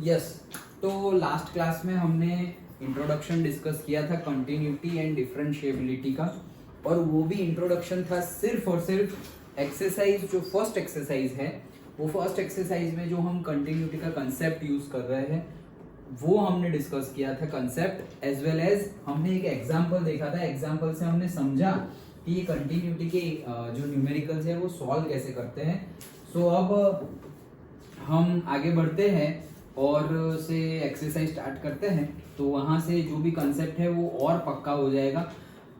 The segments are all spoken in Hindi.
यस, तो लास्ट क्लास में हमने इंट्रोडक्शन डिस्कस किया था कंटिन्यूटी एंड डिफरेंशिएबिलिटी का, और वो भी इंट्रोडक्शन था सिर्फ और सिर्फ एक्सरसाइज जो फर्स्ट एक्सरसाइज है, वो फर्स्ट एक्सरसाइज में जो हम कंटिन्यूटी का कंसेप्ट यूज कर रहे हैं वो हमने डिस्कस किया था कंसेप्ट, एज वेल एज हमने एक एग्जांपल देखा था। एग्जांपल से हमने समझा कि ये कंटिन्यूटी के जो न्यूमेरिकल्स है वो सॉल्व कैसे करते हैं। सो अब हम आगे बढ़ते हैं और से एक्सरसाइज स्टार्ट करते हैं, तो वहाँ से जो भी कंसेप्ट है वो और पक्का हो जाएगा।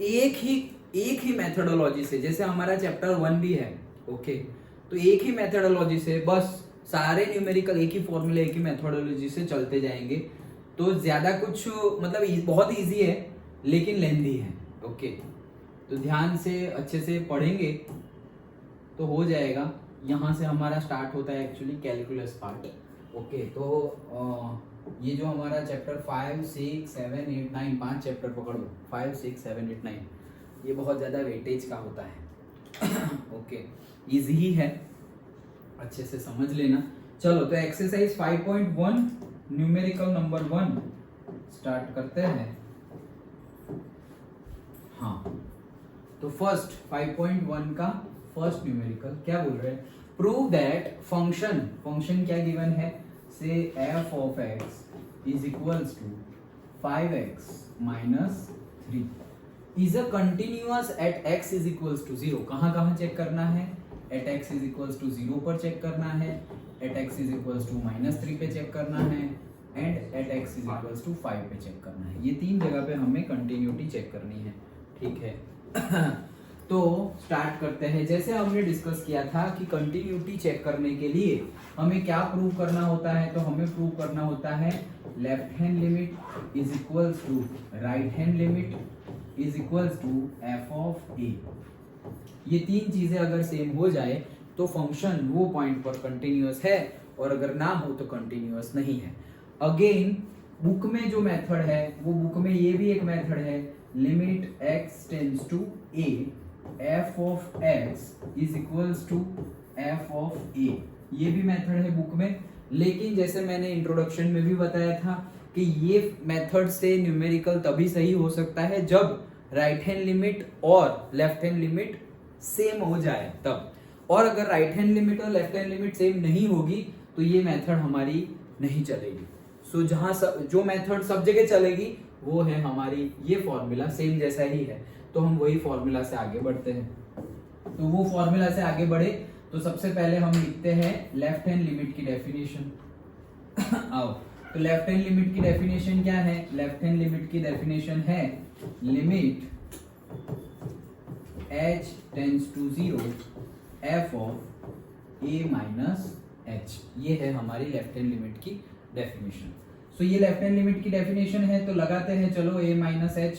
एक ही मेथोडोलॉजी से, जैसे हमारा चैप्टर 1 भी है, ओके, तो एक ही मेथोडोलॉजी से बस सारे न्यूमेरिकल एक ही फॉर्मूले एक ही मेथोडोलॉजी से चलते जाएंगे। तो ज्यादा कुछ मतलब बहुत इजी है लेकिन लेंथी है, ओके। तो ध्यान से अच्छे से पढ़ेंगे तो हो जाएगा। यहाँ से हमारा स्टार्ट होता है एक्चुअली कैलकुलस पार्ट, ओके। तो ये जो हमारा चैप्टर 5, 6, 7, 8, 9 5 चैप्टर पकड़ लो, 5, 6, 7, 8, 9, ये बहुत ज़्यादा वेटेज का होता है ओके, इजी ही है, अच्छे से समझ लेना। चलो तो एक्सरसाइज 5.1 न्यूमेरिकल नंबर 1 स्टार्ट करते हैं। हाँ, तो फर्स्ट 5.1 का फर्स्ट न्यूमेरिकल क्या बोल रहे हैं? प्रूव दैट फंक्शन क्या गिवन है, say f of x is equals to 5x minus 3 is a continuous at x is equals to 0। कहाँ चेक करना है? At x is equals to 0 पर चेक करना है, at x is equals to -3 पे चेक करना है, and at x is equals to 5 पे चेक करना है। ये तीन जगह पे हमें कंटिन्यूटी चेक करनी है, ठीक है तो स्टार्ट करते हैं। जैसे हमने डिस्कस किया था कि कंटिन्यूटी चेक करने के लिए हमें क्या प्रूव करना होता है, तो हमें प्रूव करना होता है left hand limit is equals to right hand limit is equals to f of a। ये तीन चीजें अगर सेम हो जाए तो फंक्शन वो पॉइंट पर कंटिन्यूअस है, और अगर ना हो तो कंटिन्यूअस नहीं है। अगेन बुक में जो मेथड है वो बुक में ये भी एक मेथड है, limit x tends to a f of x is equals to f of a। ये भी मेथड है बुक में, लेकिन जैसे मैंने इंट्रोडक्शन में भी बताया था कि ये मेथड से न्यूमेरिकल तभी सही हो सकता है जब राइट हैंड लिमिट और लेफ्ट हैंड लिमिट सेम हो जाए तब, और अगर राइट हैंड लिमिट और लेफ्ट हैंड लिमिट सेम नहीं होगी तो ये मेथड हमारी नहीं चलेगी। सो जहां जो मेथड सब जगह चलेगी वो है हमारी ये फॉर्मूला, सेम जैसा ही है, तो हम वही फॉर्मूला से आगे बढ़ते हैं। तो वो फॉर्मूला से आगे बढ़े तो सबसे पहले हम लिखते हैं लेफ्ट हैंड लिमिट की डेफिनेशन आओ, तो लेफ्ट हैंड लिमिट की डेफिनेशन क्या है? लेफ्ट हैंड लिमिट की डेफिनेशन है limit h tends to 0 f of a minus h। ये है हमारी लेफ्ट हैंड लिमिट की डेफिनेशन। सो ये लेफ्ट हैंड लिमिट की डेफिनेशन है, तो लगाते हैं चलो a माइनस h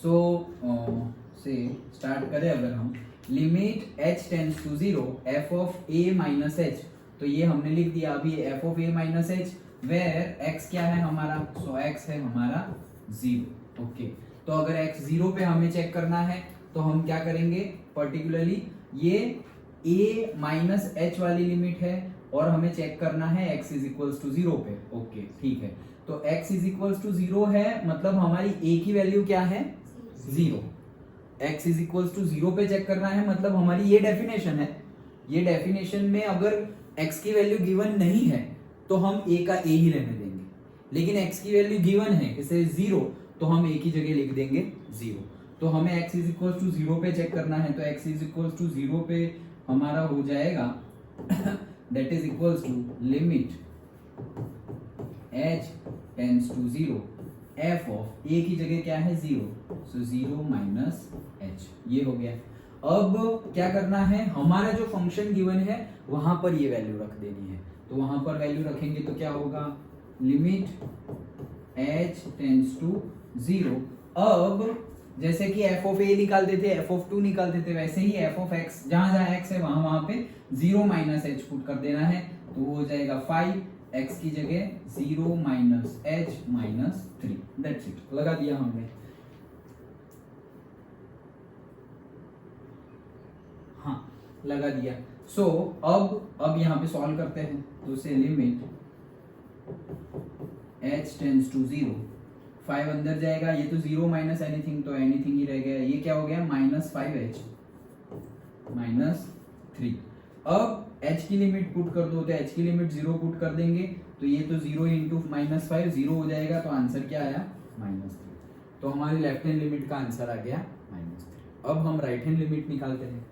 सो से स्टार्ट करें अगर हम, limit h tends to 0 f of a minus h, तो ये हमने लिख दिया अभी f of a minus h, where x क्या है हमारा? सो x है हमारा 0, ओके। तो अगर x 0 पे हमें चेक करना है तो हम क्या करेंगे? पर्टिकुलरली ये a माइनस h वाली लिमिट है और हमें चेक करना है x इज इक्वल्स टू 0 पे, ओके ठीक है। तो x इज इक्वल्स टू 0 है, मतलब हमारी a की वैल्यू क्या है? 0। x इज इक्वल्स टू 0 पे चेक करना है, मतलब हमारी ये डेफिनेशन है। ये डेफिनेशन में अगर x की वैल्यू गिवन नहीं है तो हम a का a ही रहने देंगे, लेकिन x की वैल्यू गिवन है इसे 0, तो हम a की जगह लिख देंगे 0। तो हमें x इज इक्वल्स टू 0 पे चेक करना है, तो x इज इक्वल्स टू 0 पे हमारा हो जाएगा that is equals to limit h tends to 0 f of a की जगह क्या है? 0, सो 0 माइनस h। ये हो गया। अब क्या करना है? हमारा जो फंक्शन गिवन है वहां पर ये वैल्यू रख देनी है, तो वहां पर वैल्यू रखेंगे तो क्या होगा? Limit h tends to 0। अब जैसे कि f ऑफ a निकालते थे, f ऑफ 2 निकालते थे, वैसे ही f ऑफ x जहां x है वहां पे 0 माइनस h पुट कर देना है, तो वो हो जाएगा 5, x की जगह 0 minus h minus 3, that's it, लगा दिया हमने। हाँ, लगा दिया। सो अब यहाँ पे सॉल्व करते हैं, तो से लिमिट h टेंड्स टू 0, 5 अंदर जाएगा, ये तो 0 माइनस एनीथिंग, तो एनीथिंग ही रह गया, ये क्या हो गया माइनस 5h माइनस 3। अब h की लिमिट पुट कर दो, तो h की लिमिट 0 पुट कर देंगे, तो ये तो 0 इंटू माइनस 5 0 हो जाएगा, तो आंसर क्या आया माइनस 3। तो हमारी लेफ्ट हैंड लिमिट का आंसर आ गया माइनस 3। अब हम राइट हैंड लिमिट निकालते हैं।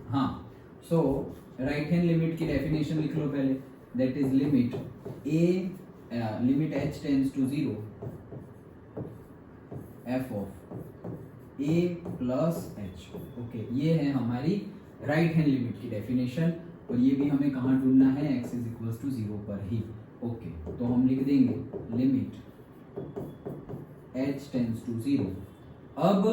हाँ, सो राइट हैंड लिमिट की डेफिनेशन लिख लो पहले, that is limit limit h tends to 0 f of a plus h। Okay, ये है हमारी राइट हैंड लिमिट की डेफिनेशन, और ये भी हमें कहाँ ढूंढना है, x इज इक्वल टू 0 पर ही। ओके, तो हम लिख देंगे लिमिट h टेंड्स टू 0। अब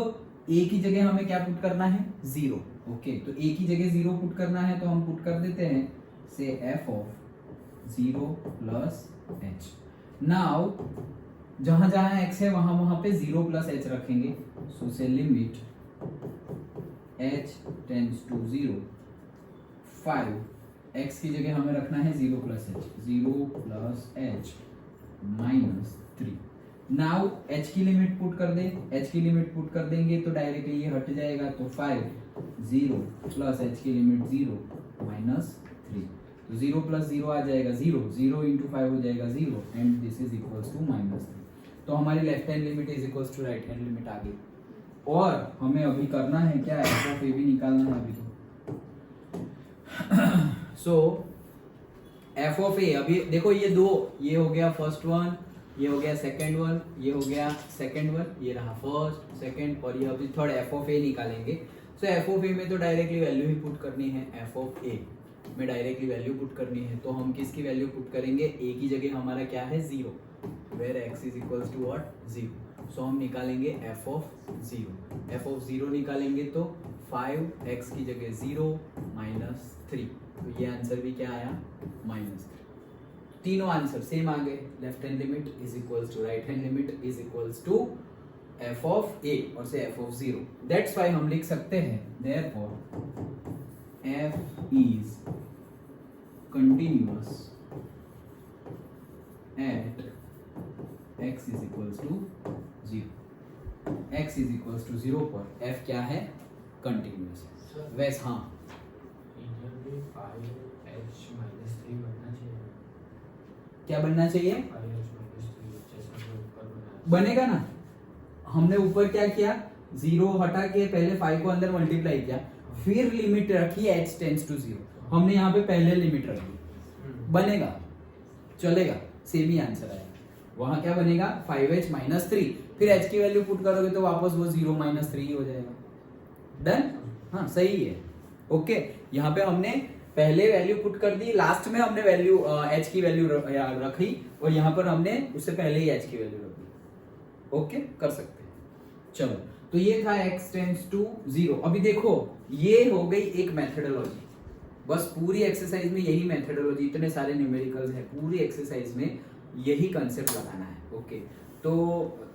a की जगह हमें क्या पुट करना है 0। ओके, तो a की जगह 0 पुट करना है, तो हम पुट कर देते हैं से f of 0 plus h। Now जहां जहां x है वहां वहां पे 0 प्लस h रखेंगे, so say limit h tends to 0 5, x की जगह हमें रखना है 0 plus h, 0 plus h minus 3। Now h की लिमिट पुट कर दे, h की लिमिट पुट कर देंगे तो डायरेक्टली ये हट जाएगा, तो 5 0 प्लस h की लिमिट 0 माइनस 3, तो 0 प्लस 0 आ जाएगा 0, 0 इंटू 5 हो जाएगा 0, and this is equals to minus 3। तो हमारी left hand limit is equals to right hand limit आ गई। और हमें अभी करना है क्या, f ऑफ a भी निकालना है अभी तो। सो f ऑफ a, अभी देखो ये दो, ये हो गया फर्स्ट वन, ये हो गया सेकंड वन, ये हो गया सेकंड वन, ये रहा फर्स्ट सेकंड, और ये अभी थर्ड f ऑफ a निकालेंगे। सो f ऑफ a में तो डायरेक्टली वैल्यू ही पुट करनी है, f ऑफ a में डायरेक्टली वैल्यू पुट करनी है, तो हम किसकी वैल्यू पुट करेंगे, a की जगह हमारा क्या है 0, where x is equals to what 0। So हम निकालेंगे f ऑफ 0, f ऑफ 0 निकालेंगे तो 5x की जगह 0 माइनस 3, तो ये आंसर भी क्या आया माइनस 3। तीनों आंसर सेम आ गए, left hand limit is equals to right hand limit is equals to f of a और से f ऑफ 0। दैट्स व्हाई हम लिख सकते हैं therefore f is continuous at x is equals to 0। x is equals to 0 पर f क्या है कंटिन्यूअस है। वैसे हाँ, क्या बनना चाहिए, बनेगा ना। हमने ऊपर क्या किया, 0 हटा के पहले 5 को अंदर मल्टीप्लाई किया, फिर लिमिट रखी h टेंड्स टू 0, हमने यहाँ पे पहले लिमिट रखी, बनेगा, चलेगा, सेम ही आंसर आएगा। वहां क्या बनेगा 5h माइनस 3, फिर h की वैल्यू पुट करोगे तो वापस वो 0 माइनस 3 हो जाएगा। डन, हाँ सही है। ओके, यहाँ पे हमने पहले वैल्यू पुट कर दी, लास्ट में हमने वैल्यू h की वैल्यू रखी, और यहाँ पर हमने उससे पहले ही h की वैल्यू रख दी। ओके, कर सकते हैं। चलो, तो ये था x टेंड्स टू 0। अभी देखो ये हो गई एक मेथोडोलॉजी, बस पूरी एक्सरसाइज में यही मेथोडोलॉजी, इतने सारे न्यूमेरिकल्स है, पूरी एक्सरसाइज में यही कंसेप्ट लगाना है। ओके, तो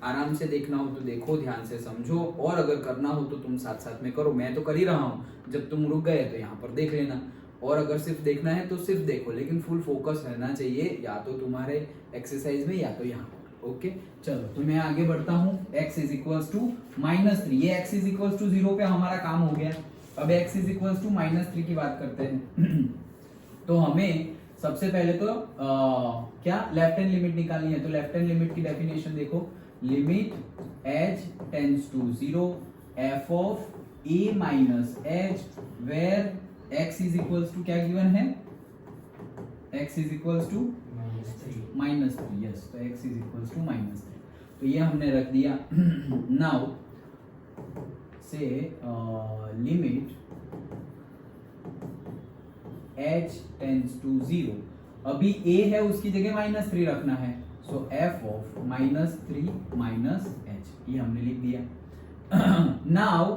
आराम से देखना हो तो देखो, ध्यान से समझो, और अगर करना हो तो तुम साथ साथ में करो। मैं तो कर ही रहा हूँ, जब तुम रुक गए तो यहाँ पर देख लेना, और अगर सिर्फ देखना है तो सिर्फ देखो, लेकिन फुल फोकस रहना चाहिए, या तो तुम्हारे एक्सरसाइज में या तो यहाँ पर। ओके, चलो तो मैं आगे बढ़ता हूँ। x is equals to minus 3, ये x इज इक्वल्स टू 0 पे हमारा काम हो गया। अब x is equals to minus 3 की बात करते हैं। तो हमें सबसे पहले तो क्या लेफ्ट हैंड लिमिट निकालनी है, तो लेफ्ट हैंड लिमिट की डेफिनेशन देखो, limit h tends to 0 f of a minus h, where x is equals to क्या गिवन है, x is equals to minus 3, yes, तो x is equals to minus 3, तो ये हमने रख दिया। नाउ से लिमिट h टेंड्स टू 0, अभी a है उसकी जगह माइनस 3 रखना है, सो f of minus 3 minus h, ये हमने लिख दिया। नाउ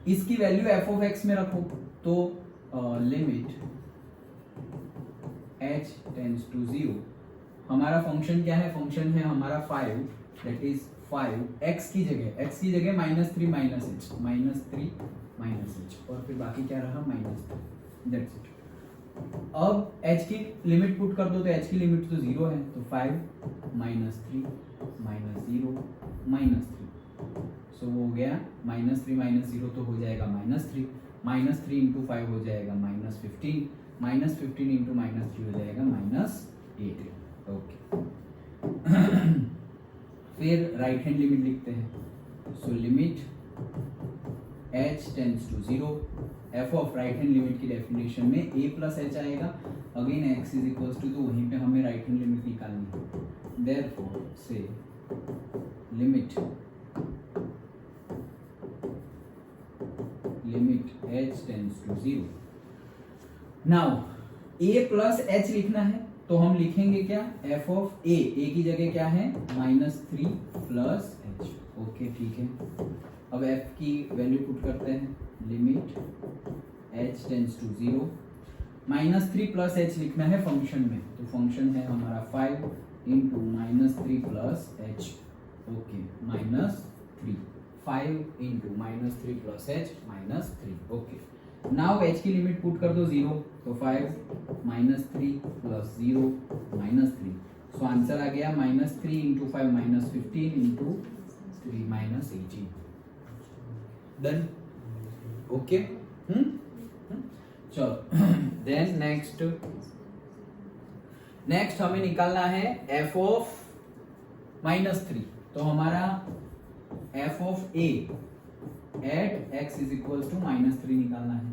इसकी वैल्यू f ऑफ x में रखो, तो लिमिट h टेंड्स टू 0 हमारा फंक्शन क्या है, फंक्शन है हमारा 5, दैट इज 5 x की जगह -3 -3 -h और फिर बाकी क्या रहा -3, दैट्स इट। अब h की लिमिट पुट कर दो तो h की लिमिट तो 0 है, तो 5 -3 -0 -3, सो वो हो गया -3 -0 तो हो जाएगा -3, -3 इंटू 5 हो जाएगा -15, -15 इंटू -3 हो जाएगा -18, ओके। फिर राइट हैंड लिमिट लिखते हैं, so limit h tends to 0, f of right hand limit की डेफिनेशन में a प्लस h आएगा, again x is equals to, तो वहीं पे हमें राइट हैंड लिमिट निकालनी है, therefore say limit h tends to 0। Now a plus h लिखना है तो हम लिखेंगे क्या, f ऑफ a की जगह क्या है -3 प्लस h, ओके ठीक है। अब f की वैल्यू पुट करते हैं, limit h tends to 0, -3 plus h लिखना है फंक्शन में, तो फंक्शन है हमारा 5 into -3 plus h, okay -3, 5 into -3 plus h -3, okay. Now h की लिमिट पुट कर दो 0, तो 5 -3 प्लस 0 -3, सो आंसर आ गया -3 इंटू 5 -15 इंटू 3 -18, डन, ओके। चलो देन नेक्स्ट हमें निकालना है f ऑफ -3, तो हमारा f of a at x is equal to -3 निकालना है,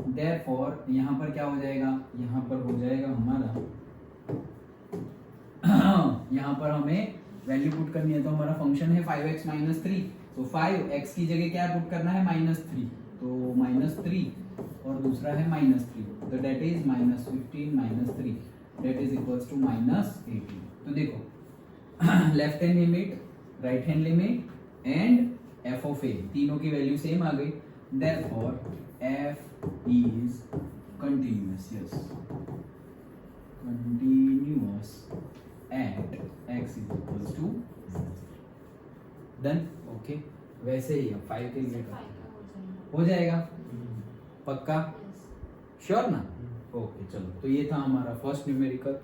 देयरफॉर यहाँ पर क्या हो जाएगा, यहाँ पर हो जाएगा हमारा यहाँ पर हमें वैल्यू पुट करनी है, तो हमारा फंक्शन है 5x -3, तो 5x की जगह क्या पुट करना है -3, तो -3 और दूसरा है -3, तो that is -15 -3, that is equals to -18। तो देखो left hand limit, right hand limit and f of a, तीनों की वैल्यू सेम आ गई, therefore f is continuous, yes continuous at x is equals to, done, okay. वैसे ही 5 के लिए हो जाएगा, पक्का, श्योर ना, ओके। चलो तो ये था हमारा फर्स्ट न्यूमेरिकल।